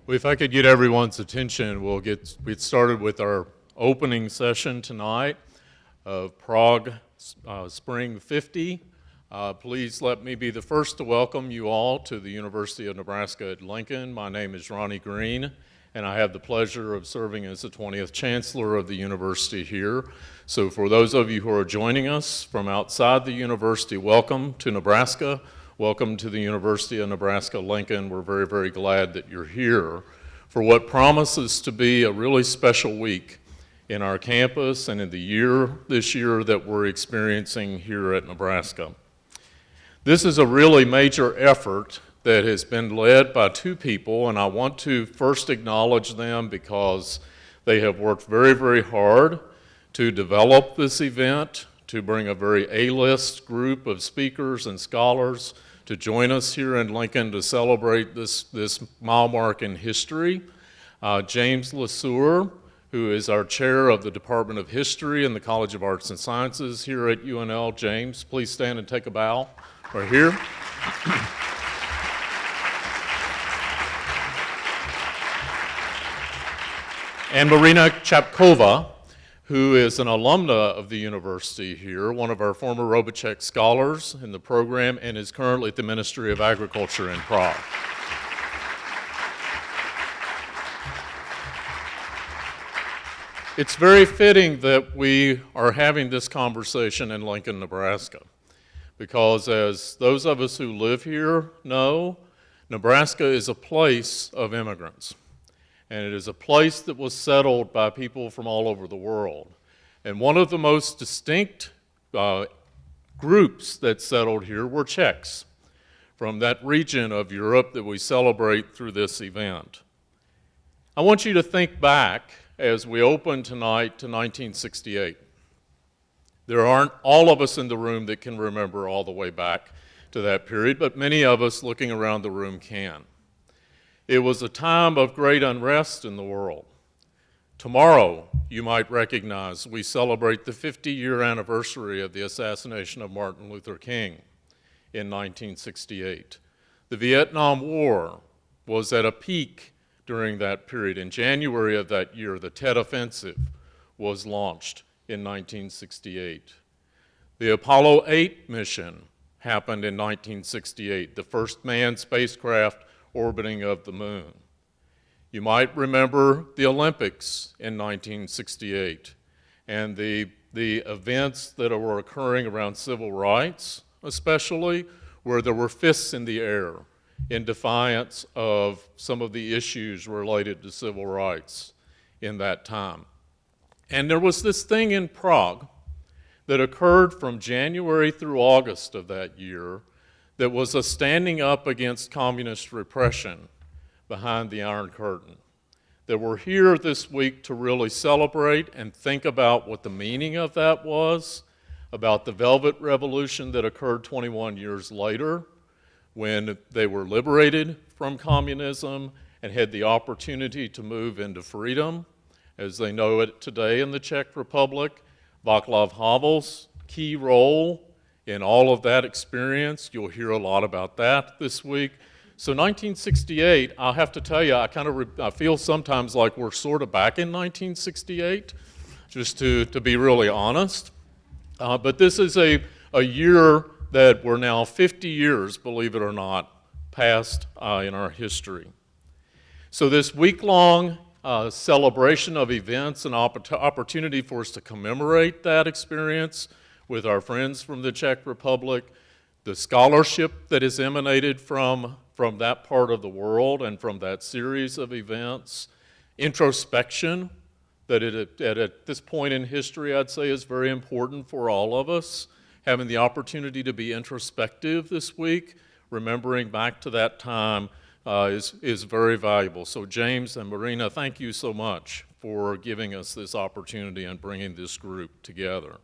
Well, if I could get everyone's attention, we'll get started with our opening session tonight of Prague Spring 50. Please let me be the first to welcome you all to the University of Nebraska-Lincoln. My name is Ronnie Green, and I have the pleasure of serving as the 20th Chancellor of the university here. So for those of you who are joining us from outside the university, welcome to Nebraska. Welcome to the University of Nebraska-Lincoln. We're very, very glad that you're here for what promises to be a really special week in our campus and in this year that we're experiencing here at Nebraska. This is a really major effort that has been led by two people, and I want to first acknowledge them because they have worked very, very hard to develop this event, to bring a very A-list group of speakers and scholars to join us here in Lincoln to celebrate this mile mark in history. James LeSueur, who is our chair of the Department of History in the College of Arts and Sciences here at UNL. James, please stand and take a bow. Right here. And Marina Chapkova, who is an alumna of the university here, one of our former Robichek scholars in the program, and is currently at the Ministry of Agriculture in Prague. It's very fitting that we are having this conversation in Lincoln, Nebraska, because as those of us who live here know, Nebraska is a place of immigrants. And it is a place that was settled by people from all over the world. And one of the most distinct groups that settled here were Czechs from that region of Europe that we celebrate through this event. I want you to think back as we open tonight to 1968. There aren't all of us in the room that can remember all the way back to that period, but many of us looking around the room can. It was a time of great unrest in the world. Tomorrow, you might recognize, we celebrate the 50-year anniversary of the assassination of Martin Luther King in 1968. The Vietnam War was at a peak during that period. In January of that year, the Tet Offensive was launched in 1968. The Apollo 8 mission happened in 1968, the first manned spacecraft orbiting of the moon. You might remember the Olympics in 1968 and the events that were occurring around civil rights, especially where there were fists in the air in defiance of some of the issues related to civil rights in that time. And there was this thing in Prague that occurred from January through August of that year that was a standing up against communist repression behind the Iron Curtain. That we're here this week to really celebrate and think about what the meaning of that was, about the Velvet Revolution that occurred 21 years later when they were liberated from communism and had the opportunity to move into freedom, as they know it today in the Czech Republic. Václav Havel's key role in all of that experience. You'll hear a lot about that this week. So 1968, I'll have to tell you, I feel sometimes like we're sort of back in 1968, just to be really honest. But this is a year that we're now 50 years, believe it or not, past in our history. So this week-long celebration of events and opportunity for us to commemorate that experience with our friends from the Czech Republic, the scholarship that has emanated from that part of the world and from that series of events, introspection that at this point in history I'd say is very important for all of us, having the opportunity to be introspective this week, remembering back to that time is very valuable. So James and Marina, thank you so much for giving us this opportunity and bringing this group together.